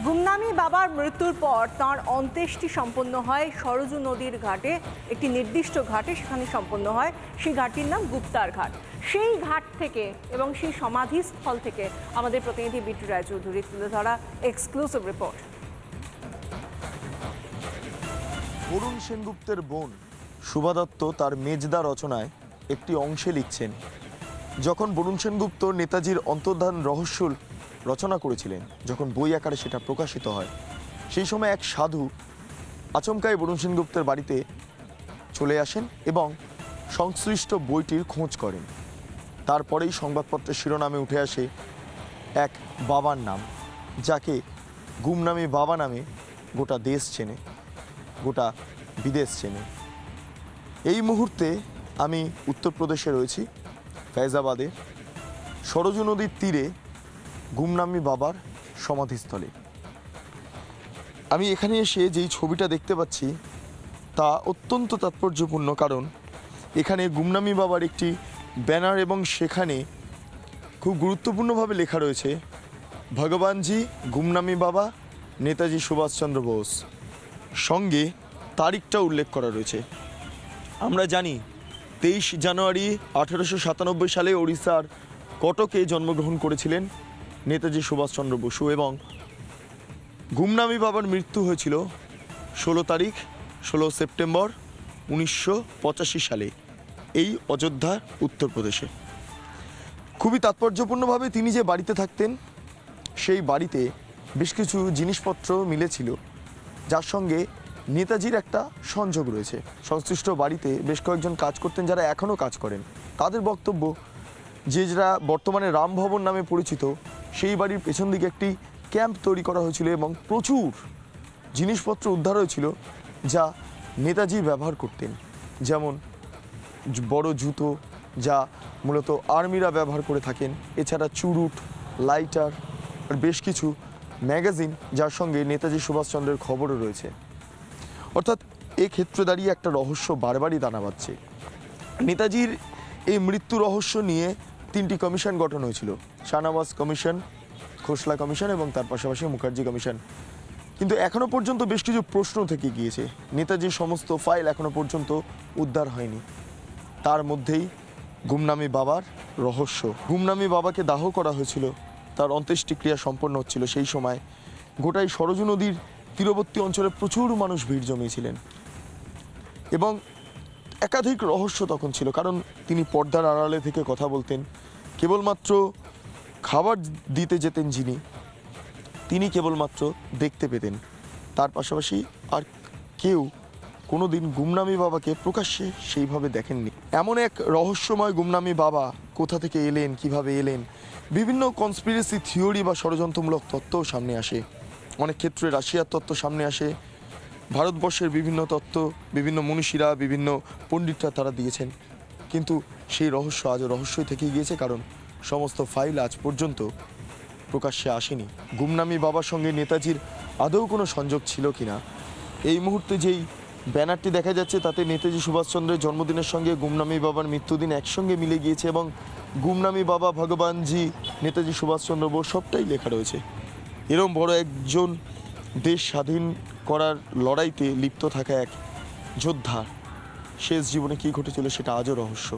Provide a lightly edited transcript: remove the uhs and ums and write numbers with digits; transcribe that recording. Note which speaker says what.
Speaker 1: গুমনামি বাবার মৃত্যুর পর তাঁর অন্ত্যেষ্টি সম্পন্ন হয় সরজু নদীর ঘাটে, একটি নির্দিষ্ট ঘাটে সেখানে সম্পন্ন হয়। সেই ঘাটটির নাম গুপ্তার ঘাট। সেই ঘাট থেকে এবং সেই সমাধিস্থল থেকে আমাদের প্রতিনিধি বিট্টু রায়চৌধুরী তুলে ধরা এক্সক্লুসিভ রিপোর্ট।
Speaker 2: বরুণ সেনগুপ্তের বোন শুভা দত্ত তার মেজদা রচনায় একটি অংশে লিখছেন, যখন বরুণ সেনগুপ্ত নেতাজির অন্তর্ধান রহস্য রচনা করেছিলেন, যখন বই আকারে সেটা প্রকাশিত হয়, সেই সময় এক সাধু আচমকাই বরুণ সেনগুপ্তের বাড়িতে চলে আসেন এবং সংশ্লিষ্ট বইটির খোঁজ করেন। তারপরেই সংবাদপত্রের শিরোনামে উঠে আসে এক বাবার নাম, যাকে গুমনামি বাবা নামে গোটা দেশ চেনে, গোটা বিদেশ চেনে। এই মুহূর্তে আমি উত্তরপ্রদেশে রয়েছি, ফৈজাবাদে, সরজু নদীর তীরে গুমনামি বাবার সমাধিস্থলে। আমি এখানে এসে যেই ছবিটা দেখতে পাচ্ছি তা অত্যন্ত তাৎপর্যপূর্ণ, কারণ এখানে গুমনামি বাবার একটি ব্যানার এবং সেখানে খুব গুরুত্বপূর্ণভাবে লেখা রয়েছে ভগবানজি গুমনামি বাবা নেতাজি সুভাষচন্দ্র বোস। সঙ্গে তারিখটা উল্লেখ করা রয়েছে। আমরা জানি 23 জানুয়ারি 1897 সালে ওড়িশার কটকে জন্মগ্রহণ করেছিলেন নেতাজি সুভাষচন্দ্র বসু এবং গুমনামি বাবার মৃত্যু হয়েছিল 16 সেপ্টেম্বর 1985 সালে এই অযোধ্যা, উত্তরপ্রদেশে। খুবই তাৎপর্যপূর্ণভাবে তিনি যে বাড়িতে থাকতেন, সেই বাড়িতে বেশ কিছু জিনিসপত্র মিলেছিল, যার সঙ্গে নেতাজির একটা সংযোগ রয়েছে। সংশ্লিষ্ট বাড়িতে বেশ কয়েকজন কাজ করতেন, যারা এখনও কাজ করেন। তাদের বক্তব্য যে যারা বর্তমানে রামভবন নামে পরিচিত, সেই বাড়ির পেছন দিকে একটি ক্যাম্প তৈরি করা হয়েছিল এবং প্রচুর জিনিসপত্র উদ্ধার হয়েছিল যা নেতাজি ব্যবহার করতেন, যেমন বড় জুতো যা মূলত আর্মিরা ব্যবহার করে থাকেন, এছাড়া চুরুট, লাইটার আর বেশ কিছু ম্যাগাজিন, যার সঙ্গে নেতাজি সুভাষচন্দ্রের খবরও রয়েছে। অর্থাৎ এক্ষেত্রে দাঁড়িয়ে একটা রহস্য বারবারই দানা বাঁধছে। নেতাজির এই মৃত্যু রহস্য নিয়ে 3টি কমিশন গঠন হয়েছিল, শাহনওয়াজ কমিশন, খোসলা কমিশন এবং তার পাশাপাশি মুখার্জি কমিশন। কিন্তু এখনও পর্যন্ত বেশ কিছু প্রশ্ন থেকে গিয়েছে। নেতাজির সমস্ত ফাইল এখনও পর্যন্ত উদ্ধার হয়নি। তার মধ্যেই গুমনামি বাবার রহস্য। গুমনামি বাবাকে দাহ করা হয়েছিল, তার অন্ত্যেষ্টিক্রিয়া সম্পন্ন হচ্ছিল। সেই সময় গোটাই সরজু নদীর তীরবর্তী অঞ্চলে প্রচুর মানুষ ভিড় জমিয়েছিলেন এবং একাধিক রহস্য তখন ছিল, কারণ তিনি পর্দার আড়ালে থেকে কথা বলতেন। কেবলমাত্র খাবার দিতে যেতেন যিনি, তিনি কেবলমাত্র দেখতে পেতেন। তার পাশাপাশি আর কেউ কোনো দিন গুমনামি বাবাকে প্রকাশ্যে সেইভাবে দেখেননি। এমন এক রহস্যময় গুমনামি বাবা কোথা থেকে এলেন, কিভাবে এলেন, বিভিন্ন কনস্পিরেসি থিওরি বা ষড়যন্ত্রমূলক তত্ত্বও সামনে আসে। অনেক ক্ষেত্রে রাশিয়ার তত্ত্ব সামনে আসে, ভারতবর্ষের বিভিন্ন তত্ত্ব বিভিন্ন মনীষীরা, বিভিন্ন পণ্ডিতরা তারা দিয়েছেন। কিন্তু সেই রহস্য আজও রহস্যই থেকে গিয়েছে, কারণ সমস্ত ফাইল আজ পর্যন্ত প্রকাশ্যে আসেনি। গুমনামি বাবার সঙ্গে নেতাজির আদৌ কোনো সংযোগ ছিল কিনা, এই মুহূর্তে যেই ব্যানারটি দেখা যাচ্ছে তাতে নেতাজি সুভাষচন্দ্রের জন্মদিনের সঙ্গে গুমনামি বাবার মৃত্যুদিন একসঙ্গে মিলে গিয়েছে এবং গুমনামি বাবা ভগবানজি নেতাজি সুভাষচন্দ্র বোস সবটাই লেখা রয়েছে। এরম বড় একজন দেশ স্বাধীন করার লড়াইতে লিপ্ত থাকা এক যোদ্ধার শেষ জীবনে কী ঘটেছিল সেটা আজও রহস্য।